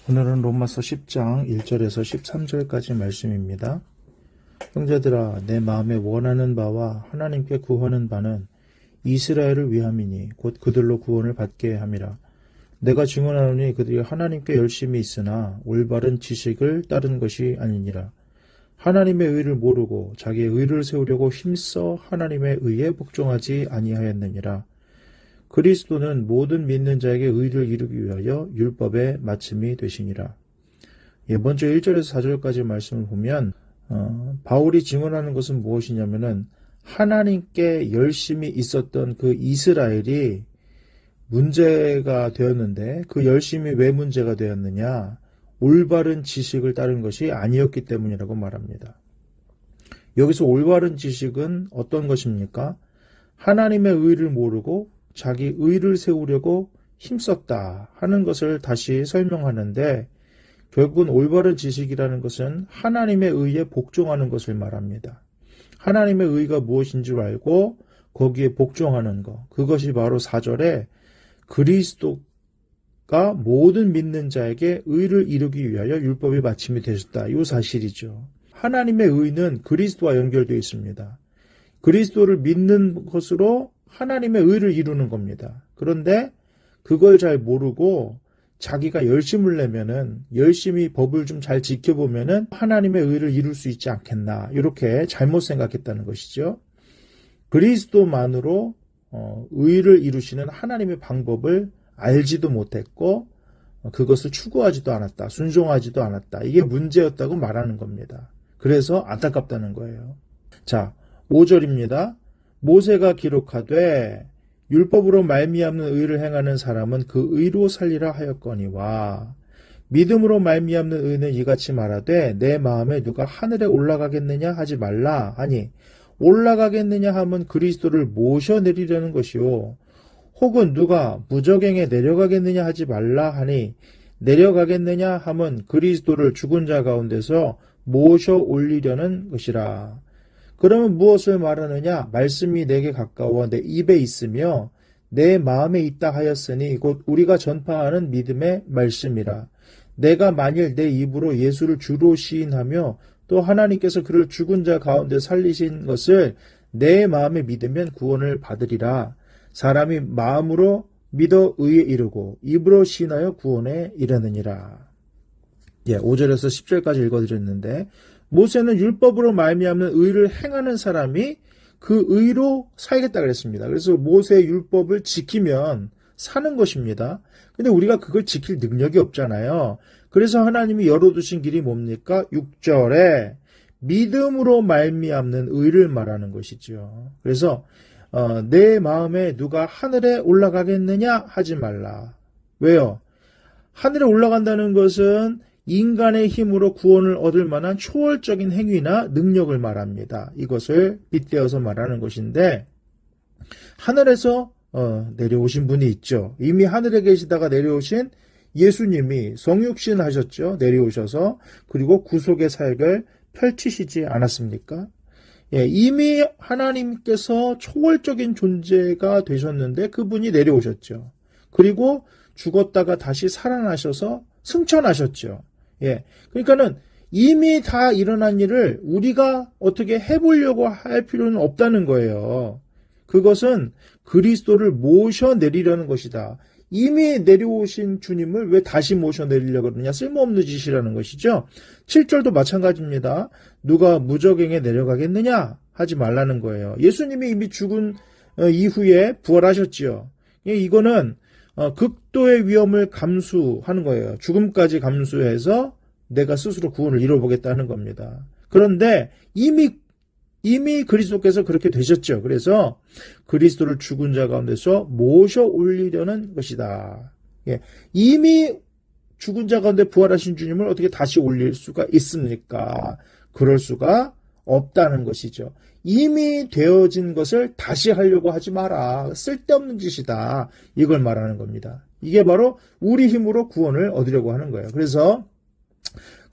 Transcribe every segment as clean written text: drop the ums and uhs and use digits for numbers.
오늘은 로마서 10장 1절에서 13절까지 말씀입니다. 형제들아, 내 마음에 원하는 바와 하나님께 구하는 바는 이스라엘을 위함이니 곧 그들로 구원을 받게 함이라. 내가 증언하노니 그들이 하나님께 열심히 있으나 올바른 지식을 따른 것이 아니니라. 하나님의 의를 모르고 자기의 의를 세우려고 힘써 하나님의 의에 복종하지 아니하였느니라. 그리스도는 모든 믿는 자에게 의를 이루기 위하여 율법의 마침이 되시니라. 먼저 1절에서 4절까지 말씀을 보면 바울이 증언하는 것은 무엇이냐면은 하나님께 열심히 있었던 그 이스라엘이 문제가 되었는데 그 열심이 왜 문제가 되었느냐? 올바른 지식을 따른 것이 아니었기 때문이라고 말합니다. 여기서 올바른 지식은 어떤 것입니까? 하나님의 의를 모르고 자기 의를 세우려고 힘썼다 하는 것을 다시 설명하는데 결국은 올바른 지식이라는 것은 하나님의 의에 복종하는 것을 말합니다. 하나님의 의가 무엇인 줄 알고 거기에 복종하는 것, 그것이 바로 4절에 그리스도가 모든 믿는 자에게 의를 이루기 위하여 율법의 마침이 되셨다. 이 사실이죠. 하나님의 의는 그리스도와 연결되어 있습니다. 그리스도를 믿는 것으로 하나님의 의를 이루는 겁니다. 그런데 그걸 잘 모르고 자기가 열심을 내면은 열심히 법을 좀 잘 지켜보면은 하나님의 의를 이룰 수 있지 않겠나 이렇게 잘못 생각했다는 것이죠. 그리스도만으로 의를 이루시는 하나님의 방법을 알지도 못했고 그것을 추구하지도 않았다. 순종하지도 않았다. 이게 문제였다고 말하는 겁니다. 그래서 안타깝다는 거예요. 자, 5절입니다. 모세가 기록하되 율법으로 말미암는 의를 행하는 사람은 그 의로 살리라 하였거니와 믿음으로 말미암는 의는 이같이 말하되 내 마음에 누가 하늘에 올라가겠느냐 하지 말라 하니 올라가겠느냐 하면 그리스도를 모셔내리려는 것이요 혹은 누가 무저갱에 내려가겠느냐 하지 말라 하니 내려가겠느냐 하면 그리스도를 죽은 자 가운데서 모셔 올리려는 것이라. 그러면 무엇을 말하느냐? 말씀이 내게 가까워 내 입에 있으며 내 마음에 있다 하였으니 곧 우리가 전파하는 믿음의 말씀이라. 내가 만일 내 입으로 예수를 주로 시인하며 또 하나님께서 그를 죽은 자 가운데 살리신 것을 내 마음에 믿으면 구원을 받으리라. 사람이 마음으로 믿어 의에 이르고 입으로 시인하여 구원에 이르느니라. 5절에서 10절까지 읽어드렸는데 모세는 율법으로 말미암는 의를 행하는 사람이 그 의로 살겠다 그랬습니다. 그래서 모세의 율법을 지키면 사는 것입니다. 근데 우리가 그걸 지킬 능력이 없잖아요. 그래서 하나님이 열어두신 길이 뭡니까? 6절에 믿음으로 말미암는 의를 말하는 것이죠. 그래서 내 마음에 누가 하늘에 올라가겠느냐 하지 말라. 왜요? 하늘에 올라간다는 것은 인간의 힘으로 구원을 얻을 만한 초월적인 행위나 능력을 말합니다. 이것을 빗대어서 말하는 것인데 하늘에서 내려오신 분이 있죠. 이미 하늘에 계시다가 내려오신 예수님이 성육신 하셨죠. 내려오셔서 그리고 구속의 사역을 펼치시지 않았습니까? 이미 하나님께서 초월적인 존재가 되셨는데 그분이 내려오셨죠. 그리고 죽었다가 다시 살아나셔서 승천하셨죠. 그러니까는 이미 다 일어난 일을 우리가 어떻게 해보려고 할 필요는 없다는 거예요. 그것은 그리스도를 모셔내리려는 것이다. 이미 내려오신 주님을 왜 다시 모셔내리려고 그러느냐? 쓸모없는 짓이라는 것이죠. 7절도 마찬가지입니다. 누가 무저갱에 내려가겠느냐? 하지 말라는 거예요. 예수님이 이미 죽은 이후에 부활하셨지요. 이거는 극도의 위험을 감수하는 거예요. 죽음까지 감수해서 내가 스스로 구원을 이뤄보겠다는 겁니다. 그런데 이미 그리스도께서 그렇게 되셨죠. 그래서 그리스도를 죽은 자 가운데서 모셔 올리려는 것이다. 이미 죽은 자 가운데 부활하신 주님을 어떻게 다시 올릴 수가 있습니까? 그럴 수가 없다는 것이죠. 이미 되어진 것을 다시 하려고 하지 마라. 쓸데없는 짓이다. 이걸 말하는 겁니다. 이게 바로 우리 힘으로 구원을 얻으려고 하는 거예요. 그래서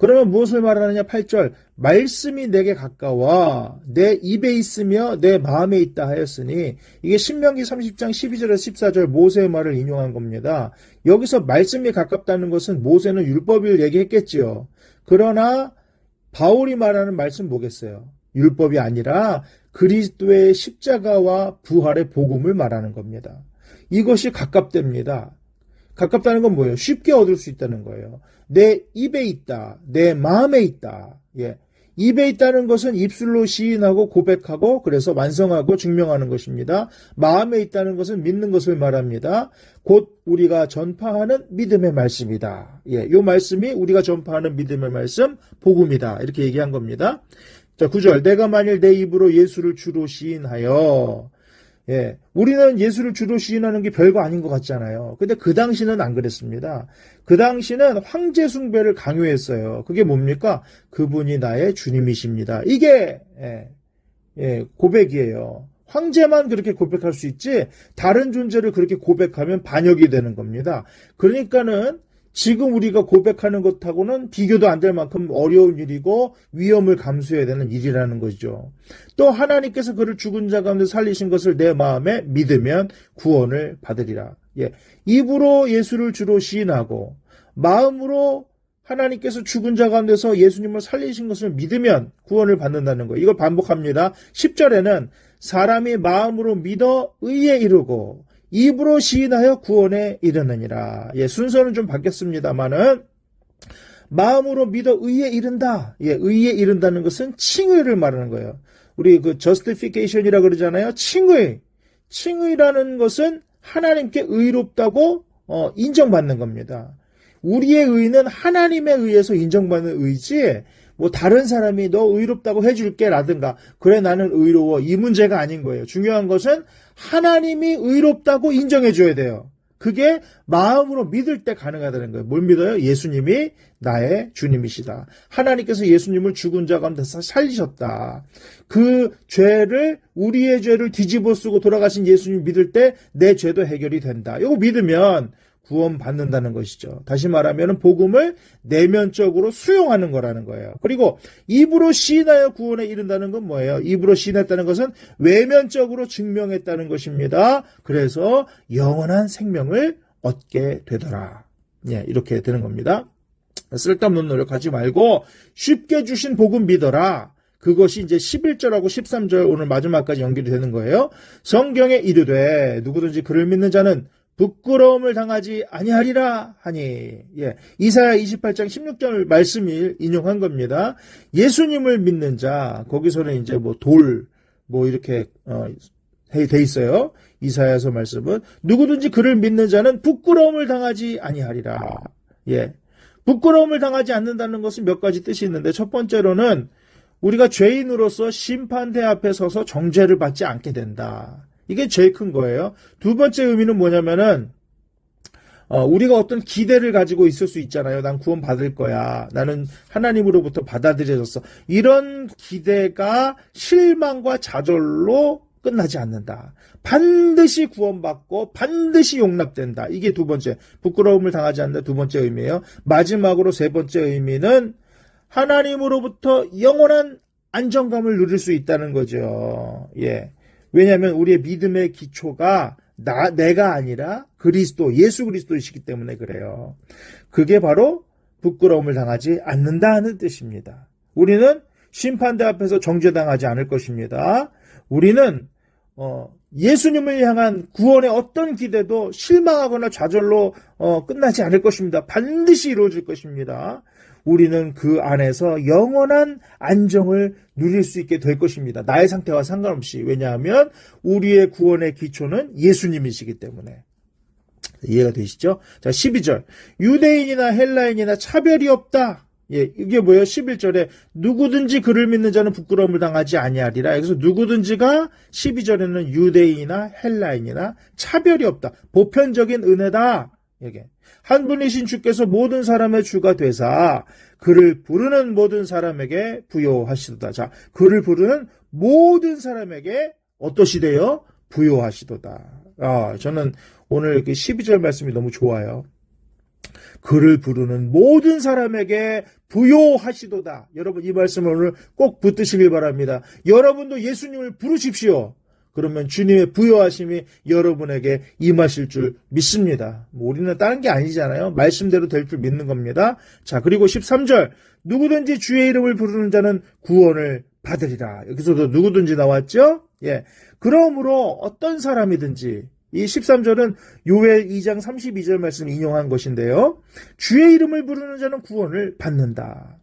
그러면 무엇을 말하느냐? 8절. 말씀이 내게 가까워 내 입에 있으며 내 마음에 있다 하였으니, 이게 신명기 30장 12절에서 14절 모세의 말을 인용한 겁니다. 여기서 말씀이 가깝다는 것은 모세는 율법을 얘기했겠지요. 그러나 바울이 말하는 말씀 뭐겠어요? 율법이 아니라 그리스도의 십자가와 부활의 복음을 말하는 겁니다. 이것이 가깝답니다. 가깝다는 건 뭐예요? 쉽게 얻을 수 있다는 거예요. 내 입에 있다. 내 마음에 있다. 예. 입에 있다는 것은 입술로 시인하고 고백하고 그래서 완성하고 증명하는 것입니다. 마음에 있다는 것은 믿는 것을 말합니다. 곧 우리가 전파하는 믿음의 말씀이다. 예. 이 말씀이 우리가 전파하는 믿음의 말씀, 복음이다. 이렇게 얘기한 겁니다. 자, 9절. 내가 만일 내 입으로 예수를 주로 시인하여, 예, 우리는 예수를 주로 시인하는 게 별거 아닌 것 같잖아요. 근데 그 당시는 안 그랬습니다. 그 당시는 황제 숭배를 강요했어요. 그게 뭡니까? 그분이 나의 주님이십니다. 이게 고백이에요. 황제만 그렇게 고백할 수 있지 다른 존재를 그렇게 고백하면 반역이 되는 겁니다. 그러니까는 지금 우리가 고백하는 것하고는 비교도 안 될 만큼 어려운 일이고 위험을 감수해야 되는 일이라는 거죠. 또 하나님께서 그를 죽은 자 가운데 살리신 것을 내 마음에 믿으면 구원을 받으리라. 예. 입으로 예수를 주로 시인하고 마음으로 하나님께서 죽은 자 가운데서 예수님을 살리신 것을 믿으면 구원을 받는다는 거예요. 이걸 반복합니다. 10절에는 사람이 마음으로 믿어 의에 이르고 입으로 시인하여 구원에 이르느니라. 예, 순서는 좀 바뀌었습니다만은 마음으로 믿어 의에 이른다. 예, 의에 이른다는 것은 칭의를 말하는 거예요. 우리 그 justification이라 그러잖아요. 칭의라는 것은 하나님께 의롭다고 인정받는 겁니다. 우리의 의는 하나님에 의해서 인정받는 의지, 뭐 다른 사람이 너 의롭다고 해줄게 라든가 그래 나는 의로워 이 문제가 아닌 거예요. 중요한 것은 하나님이 의롭다고 인정해 줘야 돼요. 그게 마음으로 믿을 때 가능하다는 거예요. 뭘 믿어요? 예수님이 나의 주님이시다. 하나님께서 예수님을 죽은 자 가운데서 살리셨다. 그 죄를 우리의 죄를 뒤집어 쓰고 돌아가신 예수님 믿을 때 내 죄도 해결이 된다. 이거 믿으면 구원받는다는 것이죠. 다시 말하면 복음을 내면적으로 수용하는 거라는 거예요. 그리고 입으로 시인하여 구원에 이른다는 건 뭐예요? 입으로 시인했다는 것은 외면적으로 증명했다는 것입니다. 그래서 영원한 생명을 얻게 되더라. 예, 이렇게 되는 겁니다. 쓸데없는 노력하지 말고 쉽게 주신 복음 믿어라. 그것이 이제 11절하고 13절 오늘 마지막까지 연결이 되는 거예요. 성경에 이르되 누구든지 그를 믿는 자는 부끄러움을 당하지 아니하리라 하니. 예. 이사야 28장 16절 말씀을 인용한 겁니다. 예수님을 믿는 자, 거기서는 이제 이렇게 돼 있어요. 이사야서 말씀은 누구든지 그를 믿는 자는 부끄러움을 당하지 아니하리라. 예. 부끄러움을 당하지 않는다는 것은 몇 가지 뜻이 있는데 첫 번째로는 우리가 죄인으로서 심판대 앞에 서서 정죄를 받지 않게 된다. 이게 제일 큰 거예요. 두 번째 의미는 뭐냐면은 우리가 어떤 기대를 가지고 있을 수 있잖아요. 난 구원 받을 거야. 나는 하나님으로부터 받아들여졌어. 이런 기대가 실망과 좌절로 끝나지 않는다. 반드시 구원받고 반드시 용납된다. 이게 두 번째. 부끄러움을 당하지 않는다. 두 번째 의미예요. 마지막으로 세 번째 의미는 하나님으로부터 영원한 안정감을 누릴 수 있다는 거죠. 예. 왜냐하면 우리의 믿음의 기초가 내가 아니라 그리스도, 예수 그리스도이시기 때문에 그래요. 그게 바로 부끄러움을 당하지 않는다 하는 뜻입니다. 우리는 심판대 앞에서 정죄당하지 않을 것입니다. 우리는 예수님을 향한 구원의 어떤 기대도 실망하거나 좌절로 끝나지 않을 것입니다. 반드시 이루어질 것입니다. 우리는 그 안에서 영원한 안정을 누릴 수 있게 될 것입니다. 나의 상태와 상관없이. 왜냐하면 우리의 구원의 기초는 예수님이시기 때문에. 이해가 되시죠? 자, 12절. 유대인이나 헬라인이나 차별이 없다. 예, 이게 뭐예요? 11절에 누구든지 그를 믿는 자는 부끄러움을 당하지 아니하리라. 여기서 누구든지가 12절에는 유대인이나 헬라인이나 차별이 없다. 보편적인 은혜다. 이게 한 분이신 주께서 모든 사람의 주가 되사 그를 부르는 모든 사람에게 부요하시도다. 자, 그를 부르는 모든 사람에게 어떠시대요? 부요하시도다. 저는 오늘 12절 말씀이 너무 좋아요. 그를 부르는 모든 사람에게 부요하시도다. 여러분 이 말씀을 오늘 꼭 붙드시길 바랍니다. 여러분도 예수님을 부르십시오. 그러면 주님의 부요하심이 여러분에게 임하실 줄 믿습니다. 우리는 다른 게 아니잖아요. 말씀대로 될 줄 믿는 겁니다. 자, 그리고 13절 누구든지 주의 이름을 부르는 자는 구원을 받으리라. 여기서도 누구든지 나왔죠? 예. 그러므로 어떤 사람이든지 이 13절은 요엘 2장 32절 말씀 인용한 것인데요. 주의 이름을 부르는 자는 구원을 받는다.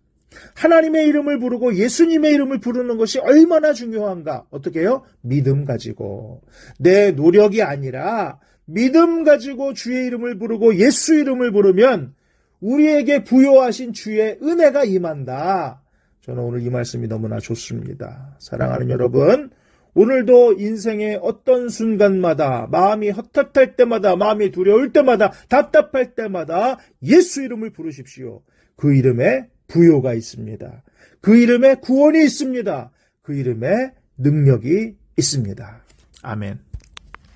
하나님의 이름을 부르고 예수님의 이름을 부르는 것이 얼마나 중요한가? 어떻게 해요? 믿음 가지고. 내 노력이 아니라 믿음 가지고 주의 이름을 부르고 예수 이름을 부르면 우리에게 부요하신 주의 은혜가 임한다. 저는 오늘 이 말씀이 너무나 좋습니다. 사랑하는 여러분, 오늘도 인생의 어떤 순간마다 마음이 헛헛할 때마다 마음이 두려울 때마다 답답할 때마다 예수 이름을 부르십시오. 그 이름에 부요가 있습니다. 그 이름에 구원이 있습니다. 그 이름에 능력이 있습니다. 아멘.